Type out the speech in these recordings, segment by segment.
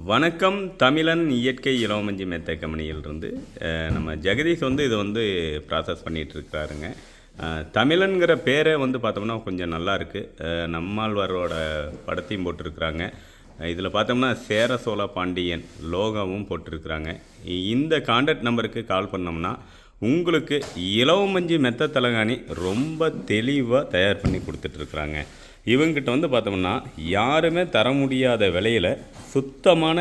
வணக்கம் தமிழன் இயற்கை இலவமஞ்சி மெத்தை கம்பெனியிலிருந்து நம்ம ஜெகதீஷ் இது ப்ராசஸ் பண்ணிகிட்ருக்காருங்க. தமிழன்கிற பேரை பார்த்தோம்னா கொஞ்சம் நல்லா இருக்குது. நம்மாழ்வாரோட படத்தையும் போட்டிருக்கிறாங்க. இதில் பார்த்தோம்னா சேர சோழ பாண்டியன் லோகாவும் போட்டிருக்கிறாங்க. இந்த கான்டாக்ட் நம்பருக்கு கால் பண்ணோம்னா உங்களுக்கு இலவமஞ்சி மெத்தை தலகாணி ரொம்ப தெளிவாக தயார் பண்ணி கொடுத்துட்ருக்குறாங்க. இவங்கிட்ட பார்த்தோம்னா யாருமே தர முடியாத விலையில் சுத்தமான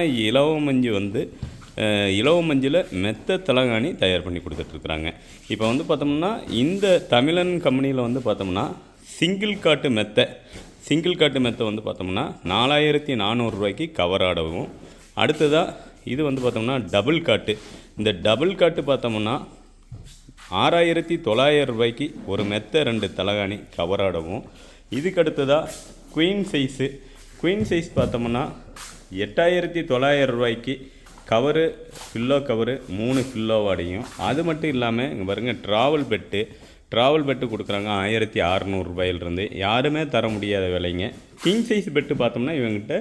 இலவமஞ்சில் மெத்த தலகாணி தயார் பண்ணி கொடுத்துட்ருக்குறாங்க. இப்போ பார்த்தோம்னா இந்த தமிழன் கம்பெனியில் பார்த்தோம்னா சிங்கிள் காட்டு மெத்தை பார்த்தோம்னா 4400 ரூபாய்க்கு கவர் ஆடவும். அடுத்ததாக இது பார்த்தோம்னா டபுள் காட்டு. இந்த டபுள் காட்டு பார்த்தோம்னா 6900 ரூபாய்க்கு ஒரு மெத்தை 2 தலகாணி கவர் ஆடவும். இதுக்கு அடுத்ததாக குயின் சைஸ் பார்த்தோம்னா 8900 ரூபாய்க்கு கவரு கவரு 3 ஃபில்லோவாடையும். அது மட்டும் இல்லாமல் இங்கே பாருங்கள் ட்ராவல் பெட்டு கொடுக்குறாங்க 1600 ரூபாயிலிருந்து. யாருமே தர முடியாத விலைங்க. கிங் சைஸ் பெட்டு பார்த்தோம்னா இவங்ககிட்ட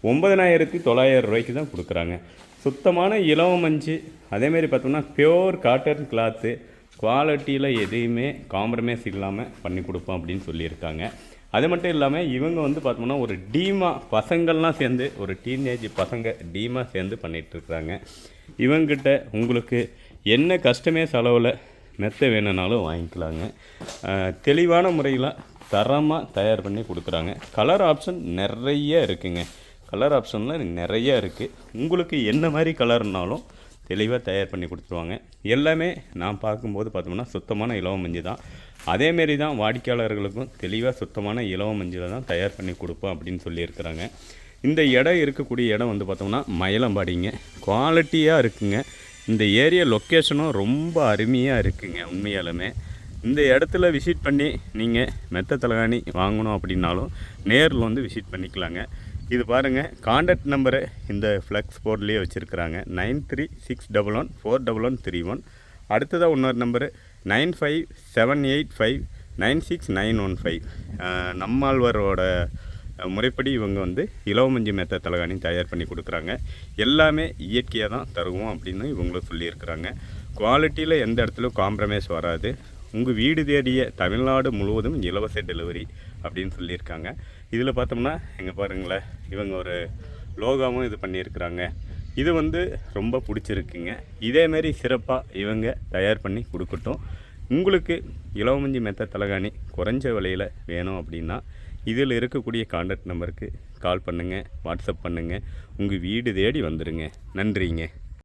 9900 ரூபாய்க்கு தான் கொடுக்குறாங்க. சுத்தமான இலவமஞ்சி, அதேமாரி பார்த்தோம்னா பியோர் காட்டன் கிளாத்து, குவாலிட்டியில் எதையுமே காம்ப்ரமைஸ் இல்லாமல் பண்ணி கொடுப்போம் அப்படின்னு சொல்லியிருக்காங்க. அது மட்டும் இல்லாமல் இவங்க பார்த்தோம்னா ஒரு டீமா பசங்கள்லாம் சேர்ந்து ஒரு டீனேஜ் பசங்க டீமா சேர்ந்து பண்ணிகிட்ருக்குறாங்க. இவங்கிட்ட உங்களுக்கு என்ன கஸ்டமைஸ் அளவில் மெத்தை வேணும்னாலும் வாங்கிக்கலாங்க. தெளிவான முறையில் தரமாக தயார் பண்ணி கொடுக்குறாங்க. கலர் ஆப்ஷன் நிறைய இருக்குங்க. கலர் ஆப்ஷனில் நிறைய இருக்குது. உங்களுக்கு என்ன மாதிரி கலர்னாலும் தெளிவாக தயார் பண்ணி கொடுத்துருவாங்க. எல்லாமே நான் பார்க்கும்போது பார்த்தோம்னா சுத்தமான இலவமஞ்சி தான். அதேமாரி தான் வாடிக்கையாளர்களுக்கும் தெளிவாக சுத்தமான இலவமஞ்சியில் தான் தயார் பண்ணி கொடுப்போம் அப்படின்னு சொல்லியிருக்கிறாங்க. இந்த இடம் இருக்கக்கூடிய இடம் பார்த்தோம்னா மயிலம்பாடிங்க. குவாலிட்டியாக இருக்குங்க. இந்த ஏரியா லொக்கேஷனும் ரொம்ப அருமையாக இருக்குங்க. உண்மையாலுமே இந்த இடத்துல விசிட் பண்ணி நீங்கள் மெத்த தலகாணி வாங்கணும் அப்படின்னாலும் நேரில் விசிட் பண்ணிக்கலாங்க. இது பாருங்கள், கான்டாக்ட் நம்பரை இந்த ஃப்ளெக்ஸ் போர்ட்லேயே வச்சுருக்குறாங்க. 9361141131. அடுத்ததாக இன்னொரு நம்பரு 9578596915. நம்மாழ்வாரோட முறைப்படி இவங்க இலவமஞ்சி மெத்த தலகாணி தயார் பண்ணி கொடுக்குறாங்க. எல்லாமே இயற்கையாக தான் தருவோம் அப்படின்னு இவங்களும் சொல்லியிருக்கிறாங்க. குவாலிட்டியில் எந்த இடத்துலையும் காம்ப்ரமைஸ் வராது. உங்கள் வீடு தேடிய தமிழ்நாடு முழுவதும் இலவச டெலிவரி அப்படின்னு சொல்லியிருக்காங்க. இதில் பார்த்தோம்னா இங்கே பாருங்களேன், இவங்க ஒரு லோகாவும் இது பண்ணியிருக்கிறாங்க. இது ரொம்ப பிடிச்சிருக்குங்க. இதேமாரி சிறப்பாக இவங்க தயார் பண்ணி கொடுக்கட்டும். உங்களுக்கு இலவமஞ்சி மெத்த தலகாணி குறைஞ்ச விலையில் வேணும் அப்படின்னா இதில் இருக்கக்கூடிய கான்டாக்ட் நம்பருக்கு கால் பண்ணுங்கள், வாட்ஸ்அப் பண்ணுங்கள். உங்கள் வீடு தேடி வந்துடுங்க. நன்றிங்க.